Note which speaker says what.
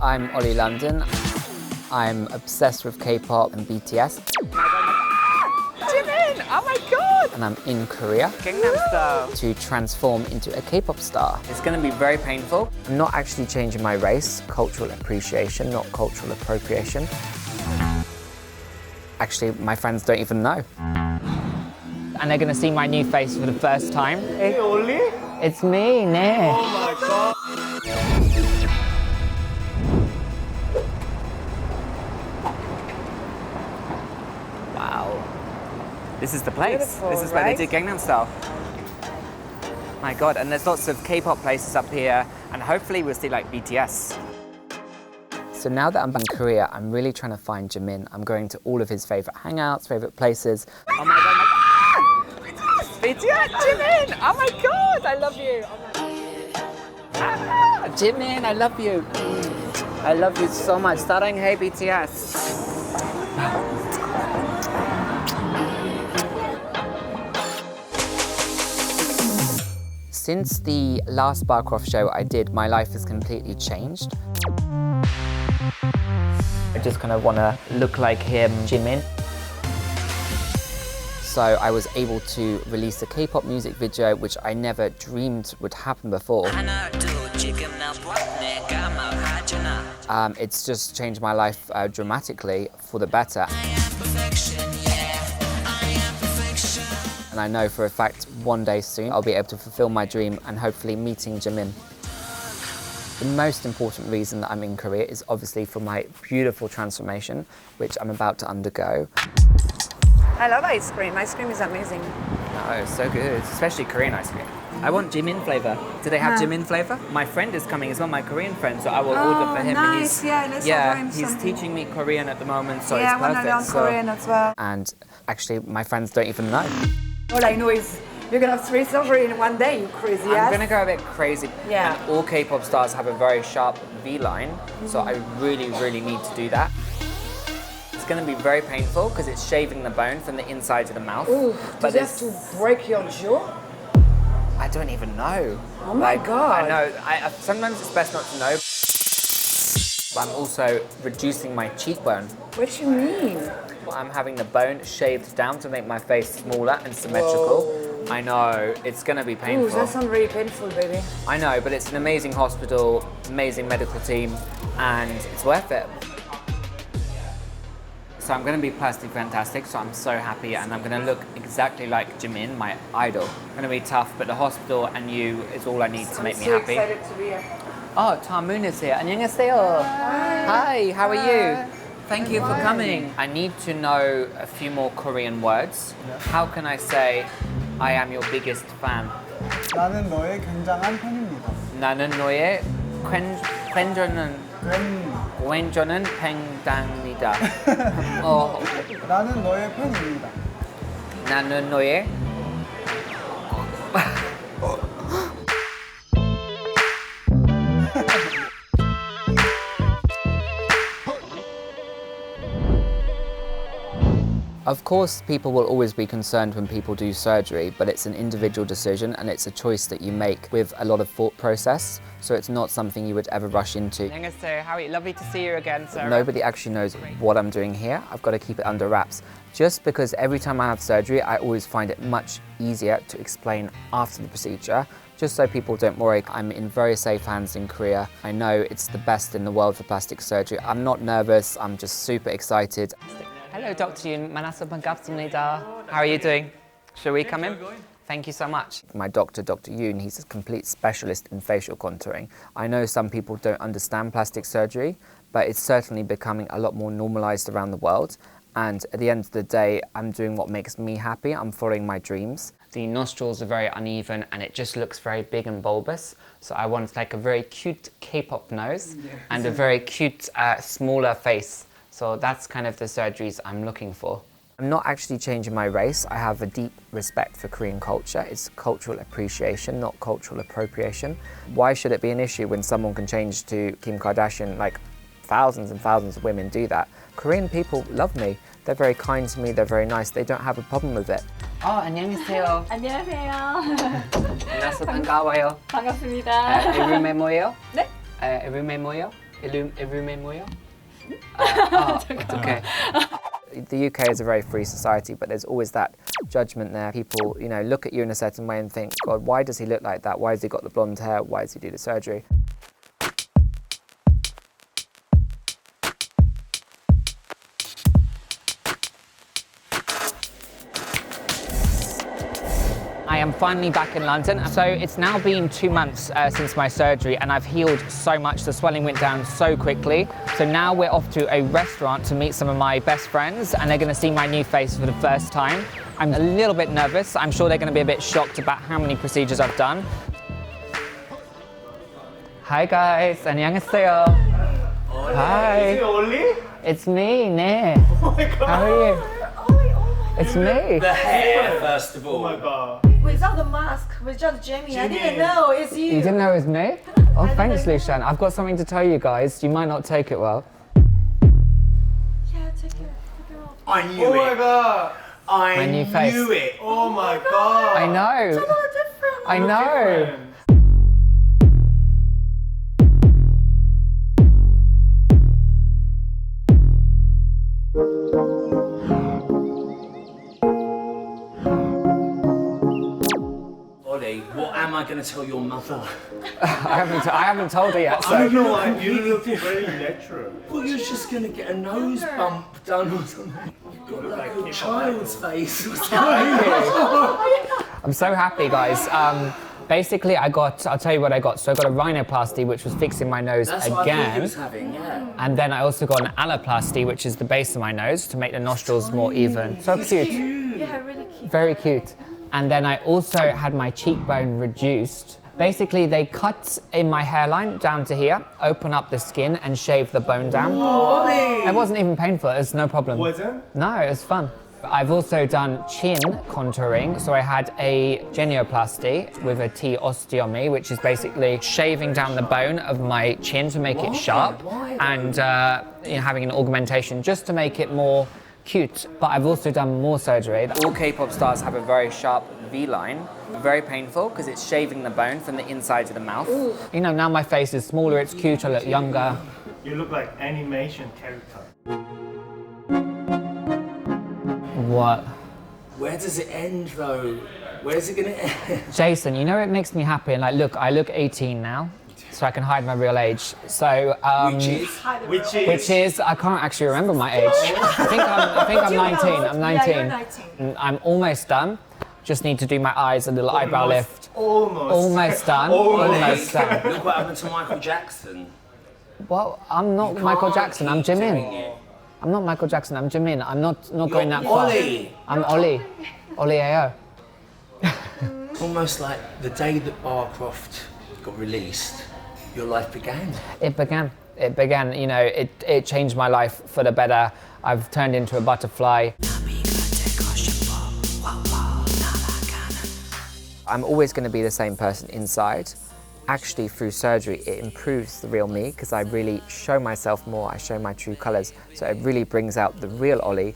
Speaker 1: I'm Oli London. I'm obsessed with K-pop and BTS.
Speaker 2: Jimin! Oh my god!
Speaker 1: And I'm in Korea
Speaker 2: Gangnam Style.
Speaker 1: to transform into a K-pop star. It's going to be very painful. I'm not actually changing my race, cultural appreciation, not cultural appropriation. Actually, my friends don't even know. And they're going to see my new face for the first time.
Speaker 2: Hey, Oli?
Speaker 1: It's me, ne.
Speaker 2: Oh my god!
Speaker 1: Wow. This is the place.
Speaker 2: Beautiful,
Speaker 1: this is where
Speaker 2: right?
Speaker 1: they did Gangnam Style. My god, and there's lots of K-pop places up here, and hopefully we'll see like BTS. So now that I'm in Korea, I'm really trying to find Jimin. I'm going to all of his favorite hangouts, favorite places.
Speaker 2: Oh my god, BTS! Jimin! Oh my god, I love you!
Speaker 1: Jimin, I love you. I love you so much. Sarang hey BTS. Since the last Barcroft show I did, my life has completely changed. I just kind of want to look like him, Jimin. So I was able to release a K-pop music video, which I never dreamed would happen before. It's just changed my life dramatically for the better. And I know for a fact one day soon I'll be able to fulfill my dream and hopefully meeting Jimin. The most important reason that I'm in Korea is obviously for my beautiful transformation, which I'm about to undergo.
Speaker 2: I love ice cream. Ice cream is amazing.
Speaker 1: Oh, it's so good, especially Korean ice cream. I want Jimin flavor. Do they have Jimin flavor? My friend is coming as well, my Korean friend, so I will order for him.
Speaker 2: Nice. Let's order him
Speaker 1: he's
Speaker 2: something.
Speaker 1: teaching me Korean at the moment, so
Speaker 2: Yeah,
Speaker 1: it's
Speaker 2: I want to learn
Speaker 1: perfect.
Speaker 2: Korean as well.
Speaker 1: And actually, my friends don't even know.
Speaker 2: All I know is you're gonna have 3 surgeries in one day, you crazy ass.
Speaker 1: I'm gonna go a bit crazy.
Speaker 2: Yeah.
Speaker 1: And all K-pop stars have a very sharp V-line, so I really, really need to do that. It's gonna be very painful because it's shaving the bone from the inside of the mouth.
Speaker 2: Ooh,
Speaker 1: but
Speaker 2: do you have to break your jaw?
Speaker 1: I don't even know.
Speaker 2: Oh my God.
Speaker 1: I know. Sometimes it's best not to know. But I'm also reducing my cheekbone.
Speaker 2: What do you mean?
Speaker 1: I'm having the bone shaved down to make my face smaller and symmetrical.
Speaker 2: Whoa.
Speaker 1: I know, it's gonna be painful.
Speaker 2: Ooh, that sounds really painful, baby.
Speaker 1: I know, but it's an amazing hospital, amazing medical team, and it's worth it. So I'm gonna be plastic fantastic, so I'm so happy, and I'm gonna look exactly like Jimin, my idol. I'm gonna be tough, but the hospital and you is all I need to make me happy.
Speaker 2: I'm so excited to be here.
Speaker 1: Oh, Moon is here. 안녕하세요. Hi, how are you? Thank you for coming. I need to know a few more Korean words. How can I say I am your biggest fan?
Speaker 3: 나는 너의 굉장한 팬입니다.
Speaker 1: 나는 너의 굉장한 팬입니다.
Speaker 3: 나는 너의 팬입니다.
Speaker 1: 나는 너의 Of course, people will always be concerned when people do surgery, but it's an individual decision and it's a choice that you make with a lot of thought process, so it's not something you would ever rush into.
Speaker 2: 안녕하세요. How are you? Lovely to see you again, sir.
Speaker 1: Nobody actually knows what I'm doing here. I've got to keep it under wraps. Just because every time I have surgery, I always find it much easier to explain after the procedure, just so people don't worry. I'm in very safe hands in Korea. I know it's the best in the world for plastic surgery. I'm not nervous, I'm just super excited. Hello, Dr Yun. 만나서 반갑습니다. How are you doing? Shall we come in? Thank you so much. My doctor, Dr Yun, he's a complete specialist in facial contouring. I know some people don't understand plastic surgery, but it's certainly becoming a lot more normalized around the world. And at the end of the day, I'm doing what makes me happy. I'm following my dreams. The nostrils are very uneven and it just looks very big and bulbous. So I want like a very cute K-pop nose and a very cute, smaller face. So that's kind of the surgeries I'm looking for. I'm not actually changing my race. I have a deep respect for Korean culture. It's cultural appreciation, not cultural appropriation. Why should it be an issue when someone can change to Kim Kardashian? Like thousands and thousands of women do that. Korean people love me. They're very kind to me, they're very nice. They don't have a problem with it. Oh, 안녕하세요.
Speaker 4: 안녕하세요.
Speaker 1: 만나서 반가워요.
Speaker 4: 반갑습니다.
Speaker 1: 이름이 뭐예요?
Speaker 4: 네?
Speaker 1: Erumemoyo? Erumemoyo? It's okay. The UK is a very free society, but there's always that judgment there. People, you know, look at you in a certain way and think, God, why does he look like that? Why has he got the blonde hair? Why does he do the surgery? I am finally back in London. So it's now been 2 months since my surgery and I've healed so much. The swelling went down so quickly. So now we're off to a restaurant to meet some of my best friends and they're going to see my new face for the first time. I'm a little bit nervous. I'm sure they're going to be a bit shocked about how many procedures I've done. Hi guys, 안녕하세요. Hi.
Speaker 4: Is it Oli?
Speaker 1: It's me, Ne.
Speaker 4: Oh my god.
Speaker 1: How are you? It's me.
Speaker 5: The hair, first of all.
Speaker 4: Oh my god.
Speaker 2: Without the mask, with just Jimin, I didn't know it's you.
Speaker 1: You didn't know it was me? Oh, thanks, Lushan. I've got something to tell you guys. You might not take it well.
Speaker 2: Yeah, take it off.
Speaker 5: I knew
Speaker 4: Oh my
Speaker 5: it.
Speaker 4: god.
Speaker 5: I
Speaker 1: My new face.
Speaker 5: knew it.
Speaker 4: Oh my god.
Speaker 1: I know.
Speaker 2: It's a lot different.
Speaker 1: I know.
Speaker 4: Different.
Speaker 5: Oli, what am I going to tell your mother?
Speaker 1: I haven't told her yet.
Speaker 4: I
Speaker 1: So
Speaker 4: don't know why you look very natural.
Speaker 5: Well, you're just going to get a nose bump done or something. You've got like a child's face or something.
Speaker 1: I'm so happy, guys. Basically, I'll tell you what I got. So I got a rhinoplasty, which was fixing my nose
Speaker 5: That's what I thought he
Speaker 1: again.
Speaker 5: was having, yeah.
Speaker 1: And then I also got an alarplasty, which is the base of my nose to make the nostrils more even. So cute.
Speaker 2: Yeah, really cute.
Speaker 1: Very cute. And then I also had my cheekbone reduced. Basically, they cut in my hairline down to here, open up the skin and shave the bone down.
Speaker 5: Oli!
Speaker 1: It wasn't even painful, it was no problem.
Speaker 4: Wasn't?
Speaker 1: No, it was fun. I've also done chin contouring. So I had a genioplasty with a T osteotomy, which is basically shaving down the bone of my chin to make it sharp and having an augmentation just to make it more cute. But I've also done more surgery. All K-pop stars have a very sharp V-line, very painful because it's shaving the bone from the inside of the mouth. Ooh. You know, now my face is smaller, it's cute, I look younger.
Speaker 4: You look like animation character.
Speaker 1: What?
Speaker 5: Where does it end, though? Where's it going to end?
Speaker 1: Jason, you know it makes me happy, and like, look, I look 18 now, so I can hide my real age. So, which is, I can't actually remember my age. I think I'm 19. I'm 19.
Speaker 2: Yeah, you're 19.
Speaker 1: I'm almost done. Just need to do my eyes, a little eyebrow lift.
Speaker 4: Almost
Speaker 1: Done. Almost done.
Speaker 5: Look what happened to Michael Jackson.
Speaker 1: Well, I'm not Michael Jackson. I'm Jimin. I'm not Michael Jackson. I'm Jimin. I'm not going that far.
Speaker 5: Oli.
Speaker 1: I'm Oli. Oli AO.
Speaker 5: Almost like the day that Barcroft got released, your life began.
Speaker 1: It began, you know, it changed my life for the better. I've turned into a butterfly. I'm always going to be the same person inside. Actually, through surgery, it improves the real me because I really show myself more, I show my true colours. So it really brings out the real Oli.